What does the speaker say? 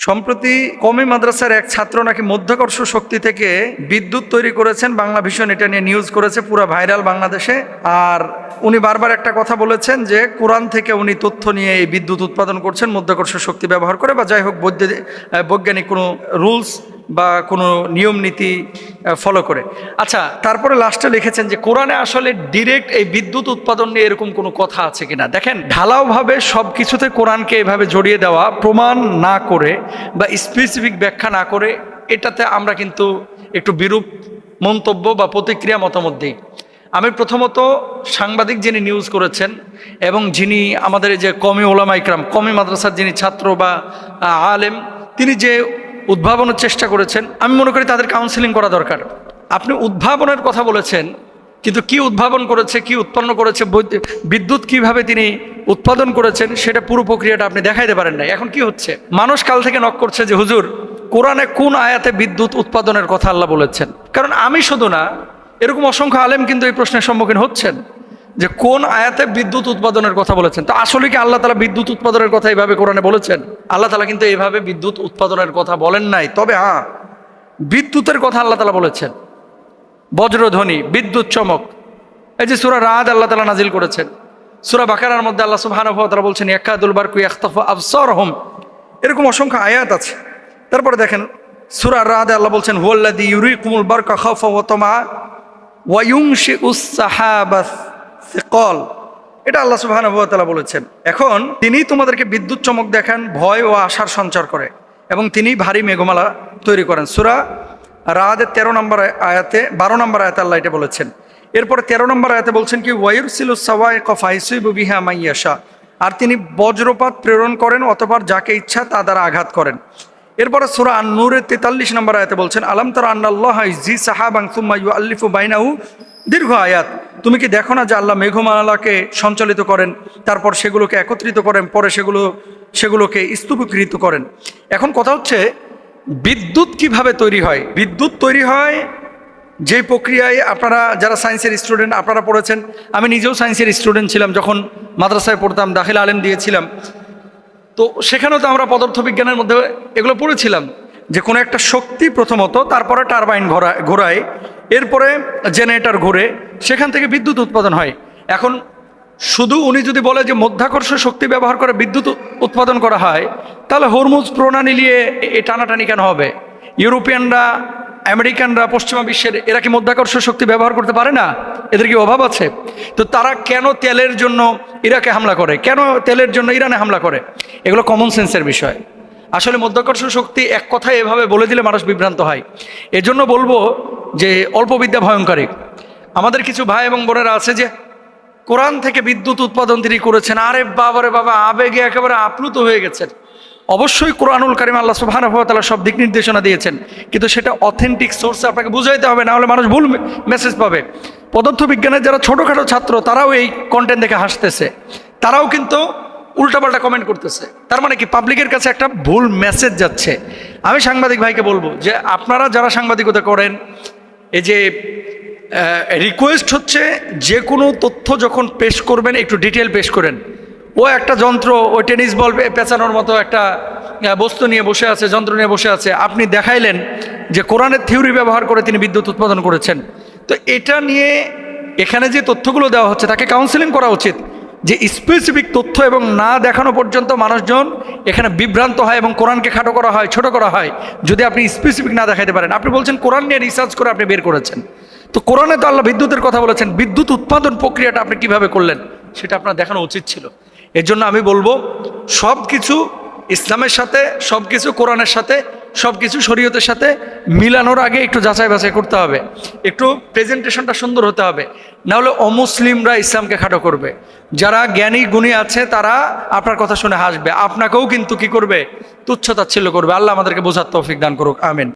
সম্প্রতি কওমি মাদ্রাসার এক ছাত্র নাকি মধ্যাকর্ষ শক্তি থেকে বিদ্যুৎ তৈরি করেছেন। বাংলা ভিশন এটা নিয়ে নিউজ করেছে, পুরো ভাইরাল বাংলাদেশে। আর উনি বারবার একটা কথা বলেছেন যে কোরআন থেকে উনি তথ্য নিয়ে এই বিদ্যুৎ উৎপাদন করছেন মধ্যাকর্ষ শক্তি ব্যবহার করে, বা যাই হোক বৈজ্ঞানিক কোনো রুলস বা কোনো নিয়ম নীতি ফলো করে। আচ্ছা, তারপরে লাস্টে লিখেছেন যে কোরআনে আসলে ডিরেক্ট এই বিদ্যুৎ উৎপাদন নিয়ে এরকম কোনো কথা আছে কিনা। দেখেন, ঢালাওভাবে সব কিছুতে কোরআনকে এভাবে জড়িয়ে দেওয়া, প্রমাণ না করে বা স্পেসিফিক ব্যাখ্যা না করে, এটাতে আমরা কিন্তু একটু বিরূপ মন্তব্য বা প্রতিক্রিয়া মতামত দিই। আমি প্রথমত সাংবাদিক যিনি নিউজ করেছেন এবং যিনি আমাদের যে কওমি ওলামা ইকরাম, কওমি মাদ্রাসার যিনি ছাত্র বা আলেম, তিনি যে উদ্ভাবনের চেষ্টা করেছেন, আমি মনে করি তাদের কাউন্সিলিং করা দরকার। আপনি উদ্ভাবনের কথা বলেছেন, কিন্তু কি উদ্ভাবন করেছে, কি উৎপন্ন করেছে, বিদ্যুৎ কিভাবে তিনি উৎপাদন করেছেন, সেটা পুরো প্রক্রিয়াটা আপনি দেখাইতে পারেন নাই। এখন কি হচ্ছে, মানুষ কাল থেকে নক করছে যে হুজুর কোরআনে কোন আয়াতে বিদ্যুৎ উৎপাদনের কথা আল্লাহ বলেছেন। কারণ আমি শুধু না, এরকম অসংখ্য আলেম কিন্তু এই প্রশ্নের সম্মুখীন হচ্ছেন যে কোন আয়াতে বিদ্যুৎ উৎপাদনের কথা বলেছেন। তো আসলে কি আল্লাহ তাআলা বিদ্যুৎ উৎপাদনের কথা এইভাবে কোরআনে বলেছেন? আল্লাহ তাআলা কিন্তু এইভাবে বিদ্যুৎ উৎপাদনের কথা বলেন নাই। তবে হ্যাঁ, বিদ্যুতের কথা আল্লাহ তাআলা বলেছেন, বজ্রধ্বনি, বিদ্যুৎ চমক। এই যে সূরা রাদ আল্লাহ তাআলা নাজিল করেছেন, সূরা বাকারার মধ্যে আল্লাহ সুবহানাহু ওয়া তাআলা বলছেন ইয়াকাদুল বারকু ইয়াখতাফু আবসারহুম। এরকম অসংখ্য আয়াত আছে। তারপরে দেখেন সূরা রাদে আল্লাহ বলছেন হুয়াল্লাযী ইউরিকুমুল বারকা খাওফা ওয়া তামা ওয়া ইউনশিউস সাহাবাস সিকাল। এটা আল্লাহ সুবহানাহু ওয়া তাআলা বলেছেন। এখন তিনি তোমাদেরকে বিদ্যুৎ চমক দেখান, ভয় ও আশার সঞ্চার করে, এবং তিনি ভারী মেঘমালা তৈরি করেন। সূরা রাদের 13 নম্বর আয়াতে, 12 নম্বর আয়াতে আল্লাহ এটা বলেছেন। এরপরে 13 নম্বর আয়াতে বলছেন কি ওয়ায়ুরসিলুস সাওয়াইকা ফায়ুসিবু বিহা মাইয়াশা, আর তিনি বজ্রপাত প্রেরণ করেন অতঃপর যাকে ইচ্ছা তা দ্বারা আঘাত করেন। এরপরে সূরা আন-নূরের 43 নম্বর আয়াতে বলছেন আলাম তারা আন্নাল্লাহা ইযি সাহাবান সুম্মা ইউআল্লিফু বাইনাহু, দীর্ঘ আয়াত। তুমি কি দেখো না যে আল্লাহ মেঘমালাকে সঞ্চালিত করেন, তারপর সেগুলোকে একত্রিত করেন, পরে সেগুলোকে স্তূপীকৃত করেন। এখন কথা হচ্ছে বিদ্যুৎ কিভাবে তৈরি হয়। বিদ্যুৎ তৈরি হয় যে প্রক্রিয়ায়, আপনারা যারা সায়েন্সের স্টুডেন্ট আপনারা পড়েছেন, আমি নিজেও সায়েন্সের স্টুডেন্ট ছিলাম যখন মাদ্রাসায় পড়তাম, দাখিল আলেম দিয়েছিলাম। তো সেখানেও তো আমরা পদার্থবিজ্ঞানের মধ্যে এগুলো পড়েছিলাম যে কোনো একটা শক্তি প্রথমত, তারপরে টারবাইন ঘোরায়, এরপরে জেনারেটর ঘুরে, সেখান থেকে বিদ্যুৎ উৎপাদন হয়। এখন শুধু উনি যদি বলে যে মধ্যাকর্ষ শক্তি ব্যবহার করে বিদ্যুৎ উৎপাদন করা হয়, তাহলে হরমুজ প্রণালী নিয়ে এই টানাটানি কেন হবে? ইউরোপিয়ানরা, আমেরিকানরা, পশ্চিমা বিশ্বের এরা কি মধ্যাকর্ষ শক্তি ব্যবহার করতে পারে না? এদের কি অভাব আছে? তো তারা কেন তেলের জন্য ইরাকে হামলা করে, কেন তেলের জন্য ইরানে হামলা করে? এগুলো কমন সেন্সের বিষয়। আসলে মধ্যাকর্ষ শক্তি এক কথায় এভাবে বলে দিলে মানুষ বিভ্রান্ত হয়। এজন্য বলবো যে অল্প বিদ্যা ভয়ঙ্করী। আমাদের কিছু ভাই এবং বোনেরা আছে যে কোরআন থেকে বিদ্যুৎ উৎপাদন তিনি করেছেন, আরে বাবারে বাবা, আবেগে একেবারে আপ্লুত হয়ে গেছেন। অবশ্যই কোরআনুল কারীম আল্লাহ সুবহানাহু ওয়া তাআলা সব দিক নির্দেশনা দিয়েছেন, কিন্তু সেটা অথেন্টিক সোর্সে আপনাকে বুঝাইতে হবে, না হলে মানুষ ভুল মেসেজ পাবে। পদার্থবিজ্ঞানের যারা ছোটোখাটো ছাত্র, তারাও এই কন্টেন্ট দেখে হাসতেছে, তারাও কিন্তু উল্টাপাল্টা কমেন্ট করতেছে। তার মানে কি পাবলিকের কাছে একটা ভুল মেসেজ যাচ্ছে। আমি সাংবাদিক ভাইকে বলবো যে আপনারা যারা সাংবাদিকতা করেন, এই যে রিকোয়েস্ট হচ্ছে যে কোনো তথ্য যখন পেশ করবেন একটু ডিটেল পেশ করেন। ও একটা যন্ত্র, ওই টেনিস বল পেঁচানোর মতো একটা বস্তু নিয়ে বসে আছে, যন্ত্র নিয়ে বসে আছে, আপনি দেখাইলেন যে কোরআনের থিওরি ব্যবহার করে তিনি বিদ্যুৎ উৎপাদন করেছেন। তো এটা নিয়ে এখানে যে তথ্যগুলো দেওয়া হচ্ছে তাকে কাউন্সেলিং করা উচিত, যে স্পেসিফিক তথ্য এবং না দেখানো পর্যন্ত মানুষজন এখানে বিভ্রান্ত হয় এবং কোরআনকে খাটো করা হয়, ছোট করা হয়, যদি আপনি স্পেসিফিক না দেখাতে পারেন। আপনি বলছেন কোরআন নিয়ে রিসার্চ করে আপনি বের করেছেন, তো কোরআনে তো আল্লাহ বিদ্যুতের কথা বলেছেন, বিদ্যুৎ উৎপাদন প্রক্রিয়াটা আপনি কিভাবে করলেন সেটা আপনার দেখানো উচিত ছিল। এর জন্য আমি বলবো সব কিছু ইসলামের সাথে, সব কিছু কোরআনের সাথে, সব কিছু শরীয়তের সাথে মিলানোর আগে একটু যাচাই বাছাই করতে হবে, একটু প্রেজেন্টেশনটা সুন্দর হতে হবে, না হলে অমুসলিমরা ইসলামকে খাটো করবে। যারা জ্ঞানী গুণী আছে তারা আপনার কথা শুনে হাসবে, আপনাকেও কিন্তু কি করবে, তুচ্ছ তাচ্ছিল্য করবে। আল্লাহ আমাদেরকে বোঝার তৌফিক দান করুক, আমিন।